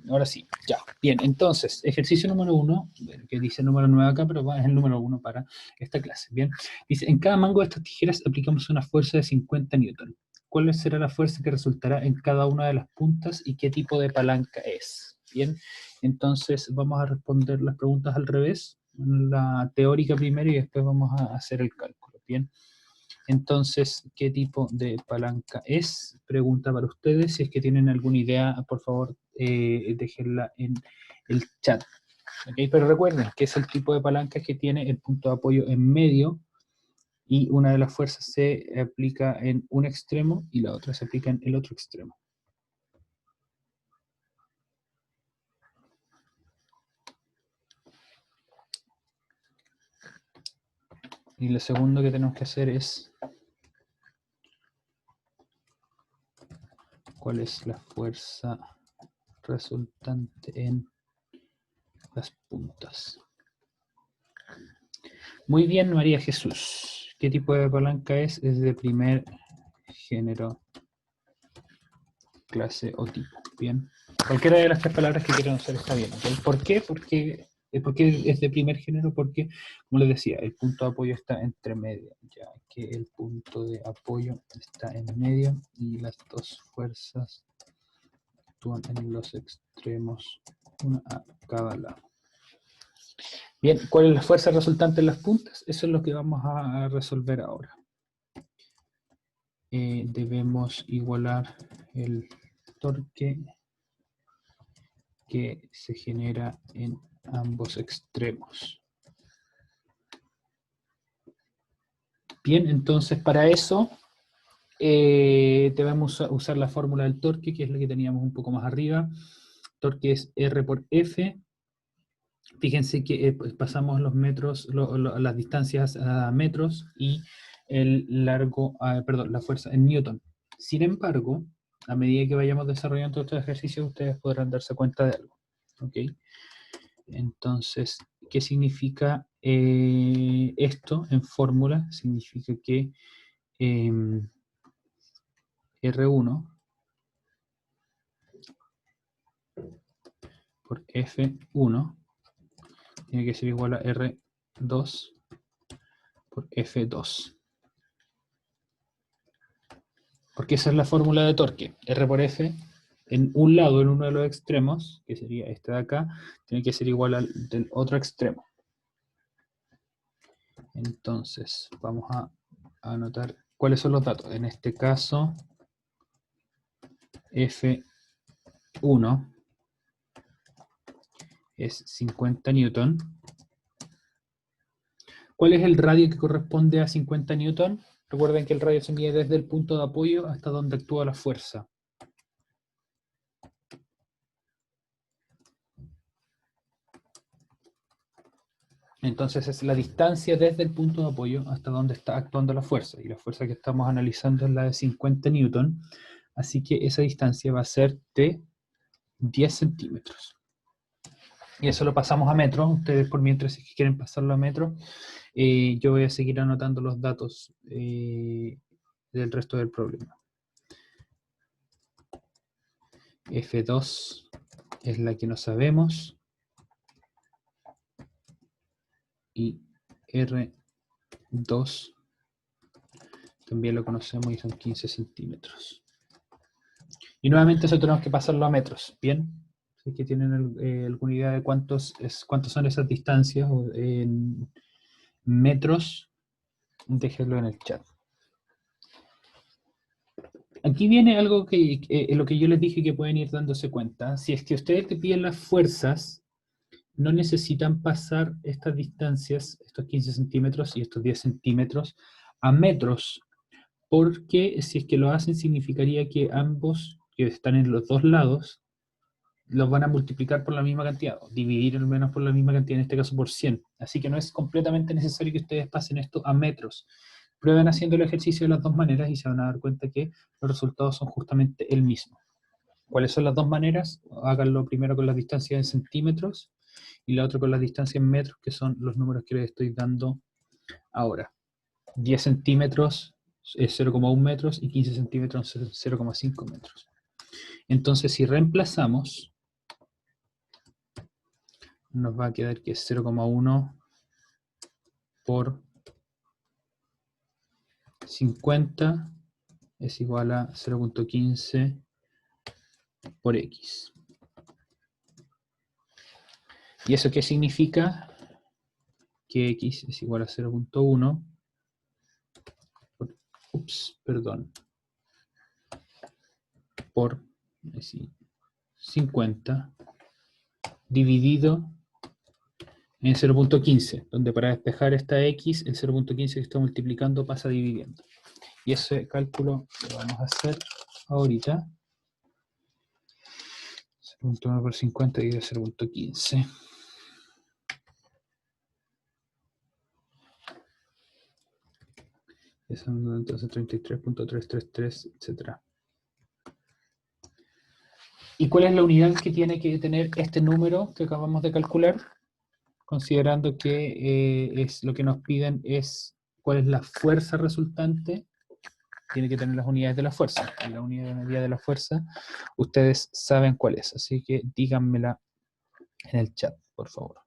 ahora sí, ya. Bien, entonces, ejercicio número 1, que dice número 9 acá, pero es el número 1 para esta clase. Bien, dice, en cada mango de estas tijeras aplicamos una fuerza de 50 newton. ¿Cuál será la fuerza que resultará en cada una de las puntas y qué tipo de palanca es? Bien, entonces vamos a responder las preguntas al revés, la teórica primero y después vamos a hacer el cálculo. Bien. Entonces, ¿qué tipo de palanca es? Pregunta para ustedes. Si es que tienen alguna idea, por favor, déjenla en el chat. ¿Okay? Pero recuerden que es el tipo de palanca que tiene el punto de apoyo en medio y una de las fuerzas se aplica en un extremo y la otra se aplica en el otro extremo. Y lo segundo que tenemos que hacer es cuál es la fuerza resultante en las puntas. Muy bien, María Jesús. ¿Qué tipo de palanca es? Es de primer género, clase o tipo. Bien. Cualquiera de las tres palabras que quieran usar está bien. ¿Okay? ¿Por qué? Porque es de primer género, porque, como les decía, el punto de apoyo está entre medio, ya que el punto de apoyo está en medio y las dos fuerzas actúan en los extremos, una a cada lado. Bien, ¿cuál es la fuerza resultante en las puntas? Eso es lo que vamos a resolver ahora. Debemos igualar el torque que se genera en ambos extremos. Bien, entonces para eso debemos usar la fórmula del torque, que es la que teníamos un poco más arriba. Torque es R por F. Fíjense que pasamos los metros, las distancias a metros y el largo, perdón, la fuerza en newton. Sin embargo, a medida que vayamos desarrollando estos ejercicios, ustedes podrán darse cuenta de algo. ¿Ok? Entonces, ¿qué significa esto en fórmula? Significa que R1 por F1 tiene que ser igual a R2 por F2. Porque esa es la fórmula de torque. R por F, en un lado, en uno de los extremos, que sería este de acá, tiene que ser igual al del otro extremo. Entonces, vamos a anotar cuáles son los datos. En este caso, F1 es 50 newton. ¿Cuál es el radio que corresponde a 50 newton? Recuerden que el radio se mide desde el punto de apoyo hasta donde actúa la fuerza. Entonces es la distancia desde el punto de apoyo hasta donde está actuando la fuerza. Y la fuerza que estamos analizando es la de 50 newton. Así que esa distancia va a ser de 10 centímetros. Y eso lo pasamos a metros. Ustedes por mientras si quieren pasarlo a metros, yo voy a seguir anotando los datos del resto del problema. F2 es la que no sabemos. Y R2 también lo conocemos y son 15 centímetros. Y nuevamente eso tenemos que pasarlo a metros, ¿bien? Si es que tienen alguna idea de cuántos son esas distancias en metros, déjenlo en el chat. Aquí viene algo que lo que yo les dije que pueden ir dándose cuenta. Si es que ustedes te piden las fuerzas, no necesitan pasar estas distancias, estos 15 centímetros y estos 10 centímetros, a metros, porque si es que lo hacen significaría que ambos, que están en los dos lados, los van a multiplicar por la misma cantidad, o dividir al menos por la misma cantidad, en este caso por 100. Así que no es completamente necesario que ustedes pasen esto a metros. Prueben haciendo el ejercicio de las dos maneras y se van a dar cuenta que los resultados son justamente el mismo. ¿Cuáles son las dos maneras? Háganlo primero con las distancias en centímetros y la otra con las distancias en metros, que son los números que les estoy dando ahora. 10 centímetros es 0,1 metros y 15 centímetros es 0,5 metros. Entonces, si reemplazamos nos va a quedar que es 0,1 por 50 es igual a 0,15 por X. ¿Y eso qué significa? Que X es igual a 0,1 por 50 dividido en 0,15, donde para despejar esta X, el 0,15 que está multiplicando pasa dividiendo. Y ese cálculo lo vamos a hacer ahorita. 0,1 por 50 dividido 0,15. Eso entonces 33.333, etc. ¿Y cuál es la unidad que tiene que tener este número que acabamos de calcular? Considerando que es lo que nos piden es cuál es la fuerza resultante, tiene que tener las unidades de la fuerza. Y la unidad de medida de la fuerza, ustedes saben cuál es, así que díganmela en el chat, por favor.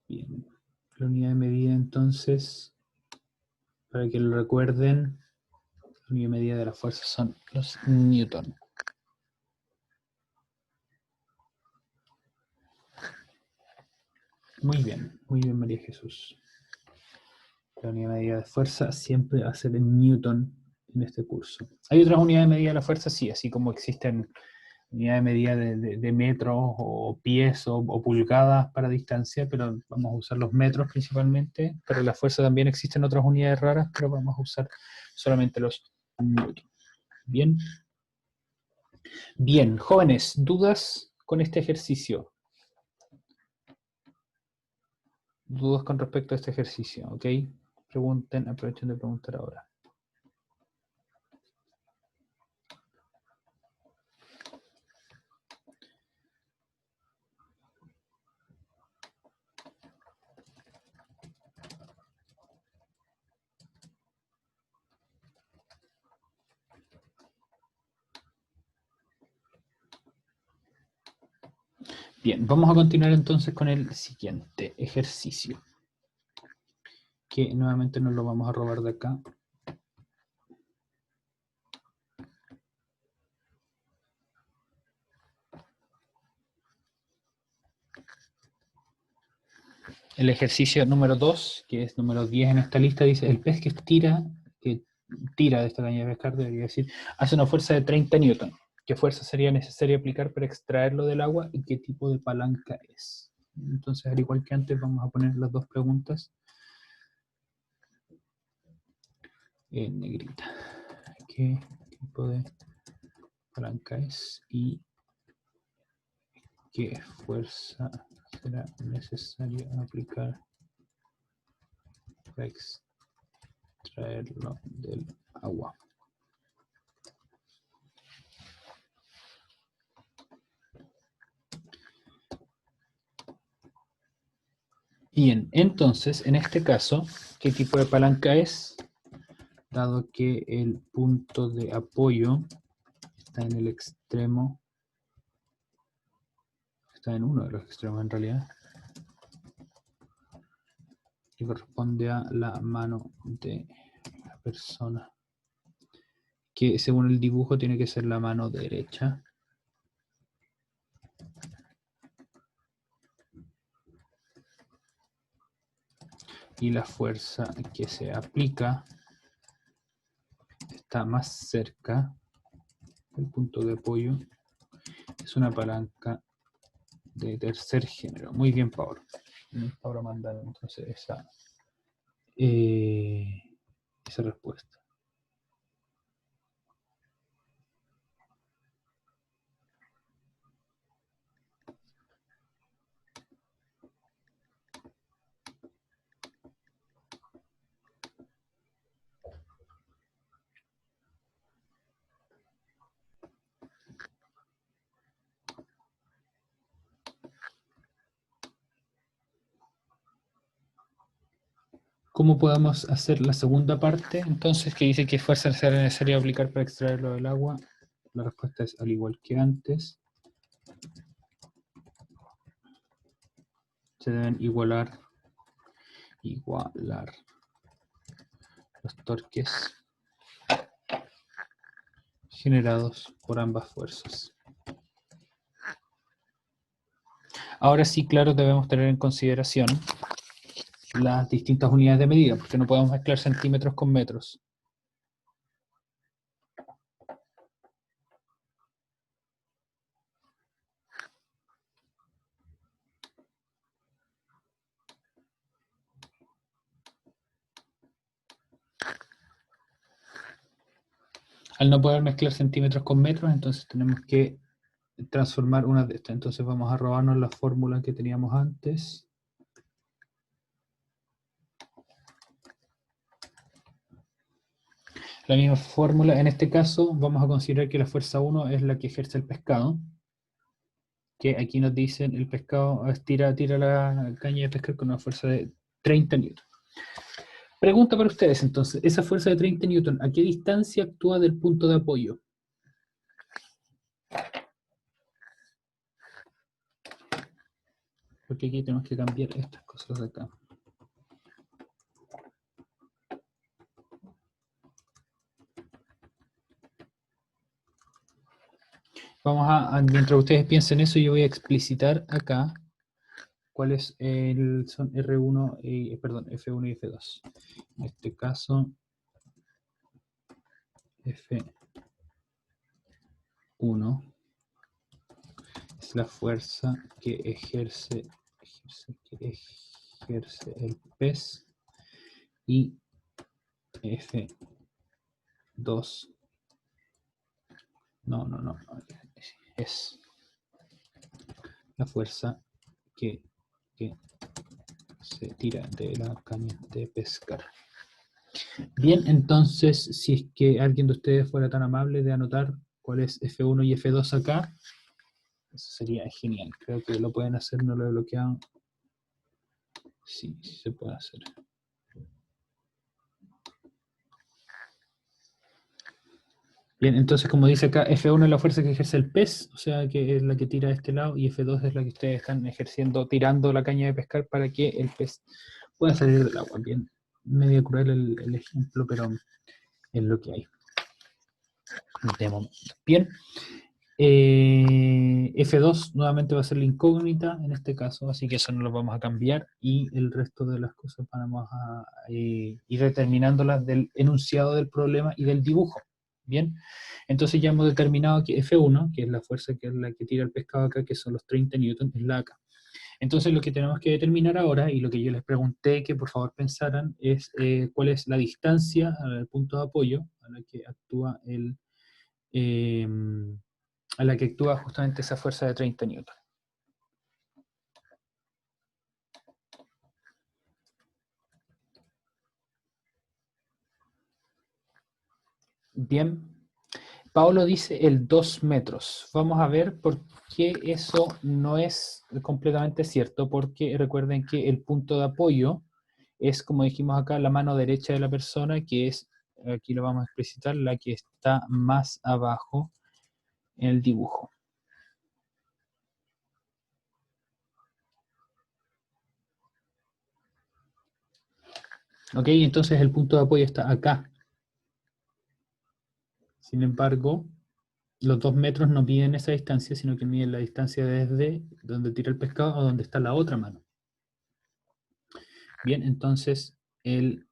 Bien, la unidad de medida entonces, para que lo recuerden, la unidad de medida de la fuerza son los newton. Muy bien María Jesús. La unidad de medida de fuerza siempre va a ser en newton en este curso. Hay otras unidades de medida de la fuerza, sí, así como existen unidades de medida de metros o pies o pulgadas para distancia, pero vamos a usar los metros principalmente. Para la fuerza también existen otras unidades raras, pero vamos a usar solamente los newton. Bien. Bien, jóvenes, ¿dudas con este ejercicio? ¿Dudas con respecto a este ejercicio? ¿Ok? Pregunten, aprovechen de preguntar ahora. Bien, vamos a continuar entonces con el siguiente ejercicio, que nuevamente nos lo vamos a robar de acá. El ejercicio número 2, que es número 10 en esta lista, dice, el pez que tira de esta caña de pescar, debería decir, hace una fuerza de 30 newton. ¿Qué fuerza sería necesaria aplicar para extraerlo del agua y qué tipo de palanca es? Entonces, al igual que antes, vamos a poner las dos preguntas en negrita. ¿Qué tipo de palanca es y qué fuerza será necesaria aplicar para extraerlo del agua? Bien, entonces, en este caso, ¿qué tipo de palanca es? Dado que el punto de apoyo está en el extremo, está en uno de los extremos en realidad, y corresponde a la mano de la persona, que según el dibujo tiene que ser la mano derecha. Y la fuerza que se aplica está más cerca del punto de apoyo. Es una palanca de tercer género. Muy bien, Pablo. Ahora mandar entonces esa respuesta. ¿Cómo podemos hacer la segunda parte? Entonces, que dice que fuerza será necesaria aplicar para extraerlo del agua. La respuesta es al igual que antes. Se deben igualar los torques generados por ambas fuerzas. Ahora sí, claro, debemos tener en consideración las distintas unidades de medida, porque no podemos mezclar centímetros con metros. Al no poder mezclar centímetros con metros, entonces tenemos que transformar una de estas. Entonces vamos a robarnos la fórmula que teníamos antes. La misma fórmula, en este caso vamos a considerar que la fuerza 1 es la que ejerce el pescado, que aquí nos dicen el pescado tira la caña de pescar con una fuerza de 30 newton. Pregunta para ustedes entonces, esa fuerza de 30 newton, ¿a qué distancia actúa del punto de apoyo? Porque aquí tenemos que cambiar estas cosas de acá. Mientras ustedes piensen eso, yo voy a explicitar acá cuáles son F1 y F2. En este caso, F1 es la fuerza que ejerce el pez, y F2 es la fuerza que se tira de la caña de pescar. Bien, entonces, si es que alguien de ustedes fuera tan amable de anotar cuál es F1 y F2 acá, eso sería genial. Creo que lo pueden hacer, no lo he bloqueado. Sí, sí se puede hacer. Bien, entonces como dice acá, F1 es la fuerza que ejerce el pez, o sea que es la que tira de este lado, y F2 es la que ustedes están ejerciendo, tirando la caña de pescar para que el pez pueda salir del agua. Bien, medio cruel el ejemplo, pero es lo que hay. De momento. Bien. F2 nuevamente va a ser la incógnita en este caso, así que eso no lo vamos a cambiar, y el resto de las cosas vamos a ir determinándolas del enunciado del problema y del dibujo. Bien, entonces ya hemos determinado que F1, que es la fuerza que es la que tira el pescado acá, que son los 30 newtons, es la acá. Entonces lo que tenemos que determinar ahora, y lo que yo les pregunté que por favor pensaran, es cuál es la distancia al punto de apoyo a la que actúa justamente esa fuerza de 30 newtons. Bien, Paolo dice el 2 metros. Vamos a ver por qué eso no es completamente cierto, porque recuerden que el punto de apoyo es, como dijimos acá, la mano derecha de la persona, que es, aquí lo vamos a explicitar, la que está más abajo en el dibujo. Ok, entonces el punto de apoyo está acá. Sin embargo, los 2 metros no miden esa distancia, sino que miden la distancia desde donde tira el pescado a donde está la otra mano. Bien, entonces el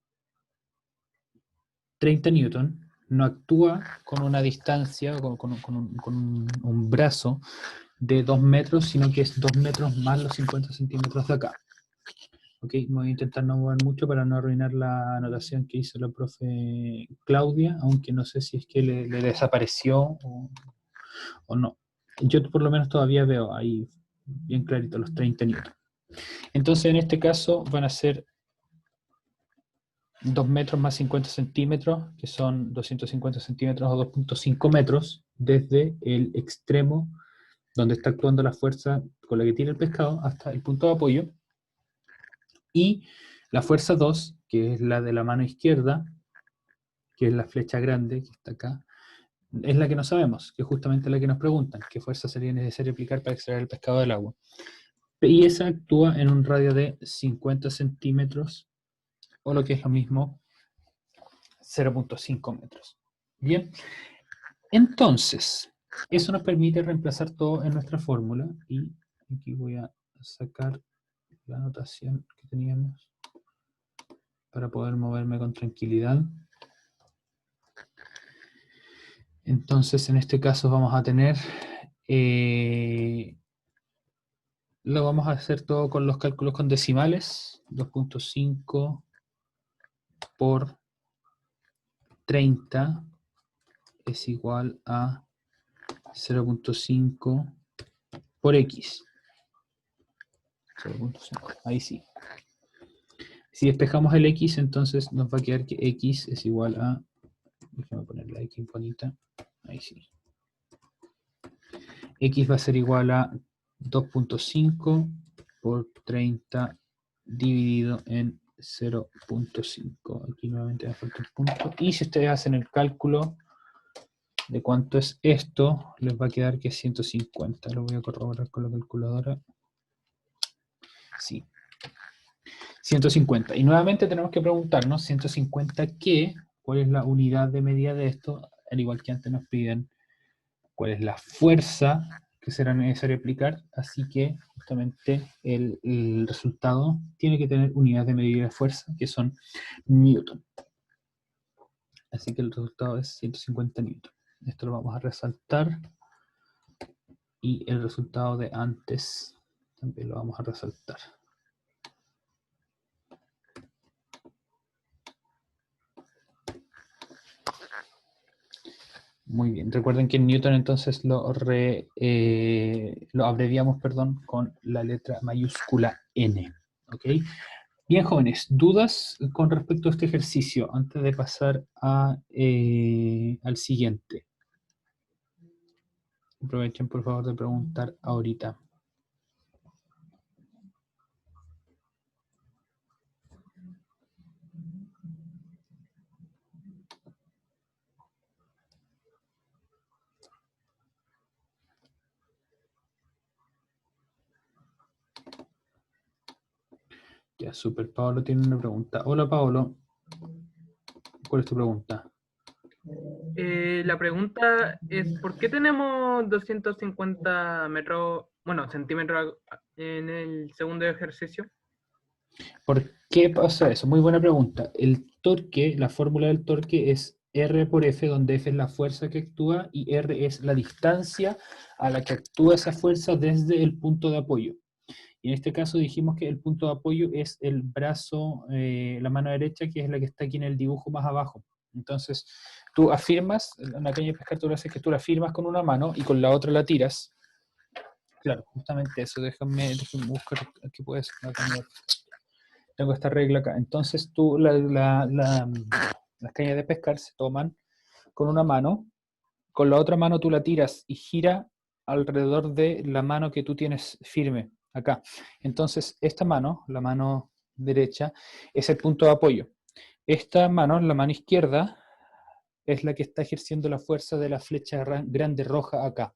30 newton no actúa con una distancia, con un brazo de 2 metros, sino que es 2 metros más los 50 centímetros de acá. Ok, voy a intentar no mover mucho para no arruinar la anotación que hizo la profe Claudia, aunque no sé si es que le desapareció o no. Yo por lo menos todavía veo ahí bien clarito los 30 newton. Entonces en este caso van a ser 2 metros más 50 centímetros, que son 250 centímetros o 2.5 metros, desde el extremo donde está actuando la fuerza con la que tira el pescado hasta el punto de apoyo. Y La fuerza 2, que es la de la mano izquierda, que es la flecha grande, que está acá, es la que no sabemos, que es justamente la que nos preguntan, qué fuerza sería necesario aplicar para extraer el pescado del agua. Y esa actúa en un radio de 50 centímetros, o lo que es lo mismo, 0.5 metros. Bien, entonces, eso nos permite reemplazar todo en nuestra fórmula, y aquí voy a sacar la anotación que teníamos para poder moverme con tranquilidad. Entonces, en este caso vamos a tener, lo vamos a hacer todo con los cálculos con decimales, 2.5 por 30 es igual a 0.5 por x. 0.5, ahí sí. Si despejamos el x, entonces nos va a quedar que x es igual a, déjame poner la x bonita, ahí sí. X va a ser igual a 2.5 por 30 dividido en 0.5. Aquí nuevamente me falta un punto. Y si ustedes hacen el cálculo de cuánto es esto, les va a quedar que es 150. Lo voy a corroborar con la calculadora. Sí. 150. Y nuevamente tenemos que preguntarnos, ¿150 qué? ¿Cuál es la unidad de medida de esto? Al igual que antes nos piden cuál es la fuerza que será necesario aplicar, así que justamente el resultado tiene que tener unidades de medida de fuerza, que son newton. Así que el resultado es 150 newton. Esto lo vamos a resaltar, y el resultado de antes también lo vamos a resaltar. Muy bien, recuerden que en Newton entonces lo abreviamos, perdón, con la letra mayúscula N. ¿Ok? Bien, jóvenes, ¿dudas con respecto a este ejercicio antes de pasar al siguiente? Aprovechen, por favor, de preguntar ahorita. Ya, super. Pablo tiene una pregunta. Hola, Pablo. ¿Cuál es tu pregunta? La pregunta es, ¿por qué tenemos 250 metros, bueno, centímetros en el segundo ejercicio? ¿Por qué pasa eso? Muy buena pregunta. El torque, la fórmula del torque es R por F, donde F es la fuerza que actúa y R es la distancia a la que actúa esa fuerza desde el punto de apoyo. Y en este caso dijimos que el punto de apoyo es el brazo, la mano derecha, que es la que está aquí en el dibujo más abajo. Entonces, tú afirmas, en la caña de pescar tú lo haces que tú la afirmas con una mano y con la otra la tiras. Claro, justamente eso. Déjame buscar aquí puede ser la caña de pescar. Tengo esta regla acá. Entonces, tú, las cañas de pescar se toman con una mano, con la otra mano tú la tiras y gira alrededor de la mano que tú tienes firme, acá. Entonces, esta mano, la mano derecha, es el punto de apoyo. Esta mano, la mano izquierda, es la que está ejerciendo la fuerza de la flecha grande roja acá.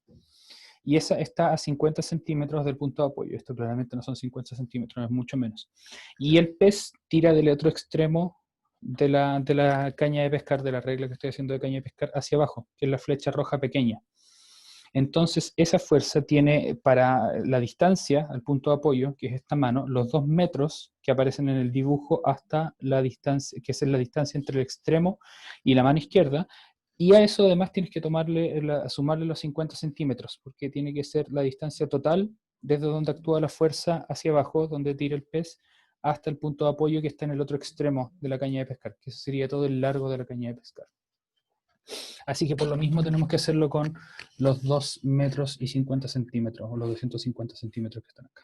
Y esa está a 50 centímetros del punto de apoyo. Esto claramente no son 50 centímetros, es mucho menos. Y el pez tira del otro extremo de la caña de pescar, de la regla que estoy haciendo de caña de pescar, hacia abajo, que es la flecha roja pequeña. Entonces, esa fuerza tiene para la distancia al punto de apoyo, que es esta mano, los 2 metros que aparecen en el dibujo hasta la distancia, que es la distancia entre el extremo y la mano izquierda. Y a eso además tienes que sumarle los 50 centímetros, porque tiene que ser la distancia total desde donde actúa la fuerza hacia abajo, donde tira el pez, hasta el punto de apoyo que está en el otro extremo de la caña de pescar, que sería todo el largo de la caña de pescar. Así que por lo mismo tenemos que hacerlo con los 2 metros y 50 centímetros, o los 250 centímetros que están acá.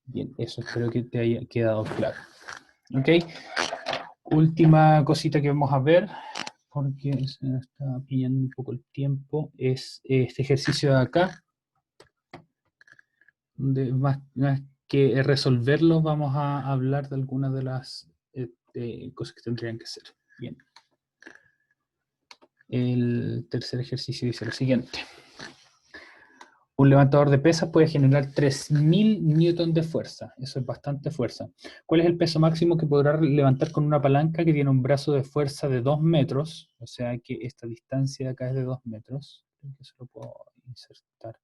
Bien, eso espero que te haya quedado claro. ¿Ok? Última cosita que vamos a ver, porque se me está pillando un poco el tiempo, es este ejercicio de acá, donde más que resolverlos vamos a hablar de algunas de las cosas que tendrían que hacer. Bien. El tercer ejercicio dice lo siguiente. Un levantador de pesas puede generar 3000 newton de fuerza. Eso es bastante fuerza. ¿Cuál es el peso máximo que podrá levantar con una palanca que tiene un brazo de fuerza de 2 metros? O sea que esta distancia de acá es de 2 metros. Creo que eso lo puedo insertar.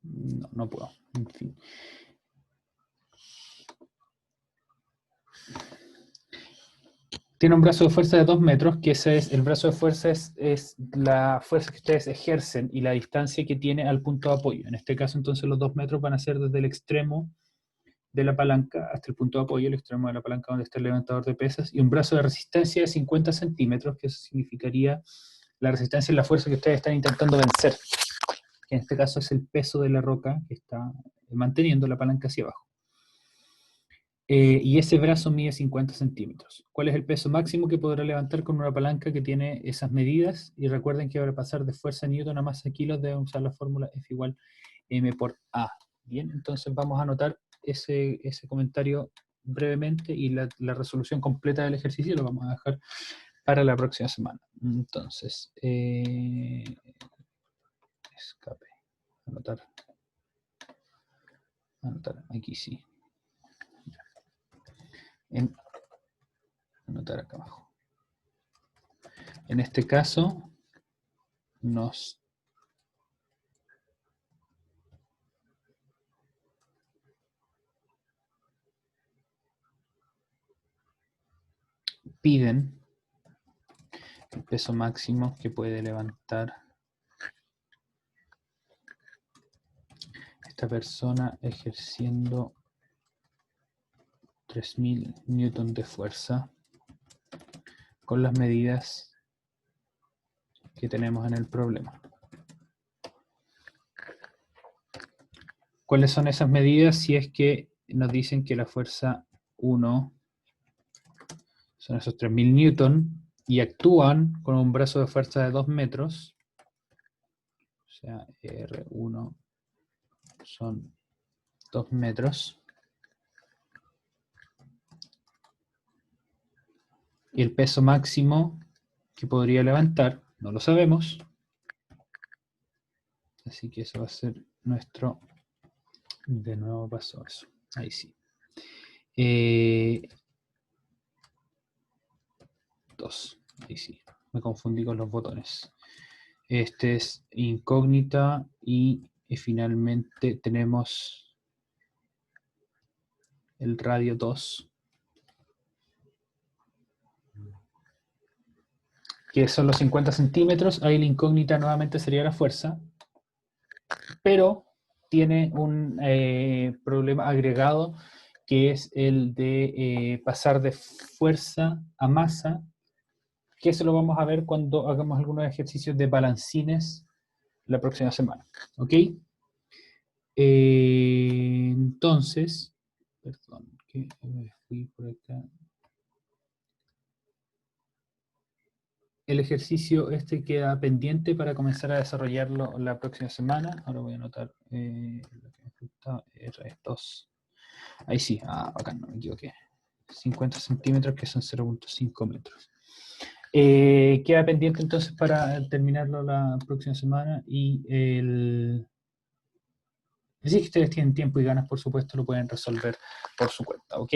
No, no puedo. En fin. Tiene un brazo de fuerza de 2 metros, que ese es, el brazo de fuerza es la fuerza que ustedes ejercen y la distancia que tiene al punto de apoyo. En este caso, entonces, los 2 metros van a ser desde el extremo de la palanca hasta el punto de apoyo, el extremo de la palanca donde está el levantador de pesas, y un brazo de resistencia de 50 centímetros, que eso significaría la resistencia y la fuerza que ustedes están intentando vencer, que en este caso es el peso de la roca que está manteniendo la palanca hacia abajo. Y ese brazo mide 50 centímetros. ¿Cuál es el peso máximo que podrá levantar con una palanca que tiene esas medidas? Y recuerden que para pasar de fuerza newton a masa kilos deben usar la fórmula F igual M por A. Bien, entonces vamos a anotar ese comentario brevemente y la resolución completa del ejercicio lo vamos a dejar para la próxima semana. Entonces, escape, anotar, aquí sí. Anotar acá abajo. En este caso, nos piden el peso máximo que puede levantar esta persona ejerciendo 3000 newton de fuerza con las medidas que tenemos en el problema. ¿Cuáles son esas medidas? Si es que nos dicen que la fuerza 1 son esos 3000 newton y actúan con un brazo de fuerza de 2 metros, o sea, R1 son 2 metros, y el peso máximo que podría levantar, no lo sabemos, así que eso va a ser nuestro, de nuevo pasó eso, ahí sí. 2, ahí sí, me confundí con los botones. Este es incógnita y finalmente tenemos el radio 2, que son los 50 centímetros. Ahí la incógnita nuevamente sería la fuerza, pero tiene un problema agregado que es el de pasar de fuerza a masa, que eso lo vamos a ver cuando hagamos algunos ejercicios de balancines la próxima semana. ¿Ok? Entonces, perdón, que me fui por acá. El ejercicio este queda pendiente para comenzar a desarrollarlo la próxima semana. Ahora voy a anotar lo que me falta, R2. Ahí sí, bacán, no me equivoqué. 50 centímetros, que son 0.5 metros. Queda pendiente entonces para terminarlo la próxima semana y si ustedes tienen tiempo y ganas, por supuesto, lo pueden resolver por su cuenta, ¿ok?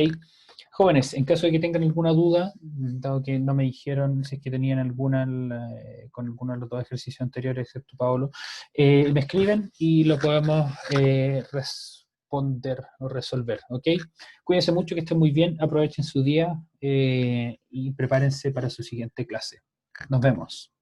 Jóvenes, en caso de que tengan alguna duda, dado que no me dijeron si es que tenían alguna con alguno de los dos ejercicios anteriores, excepto Paolo, me escriben y lo podemos responder o resolver, ¿ok? Cuídense mucho, que estén muy bien, aprovechen su día y prepárense para su siguiente clase. Nos vemos.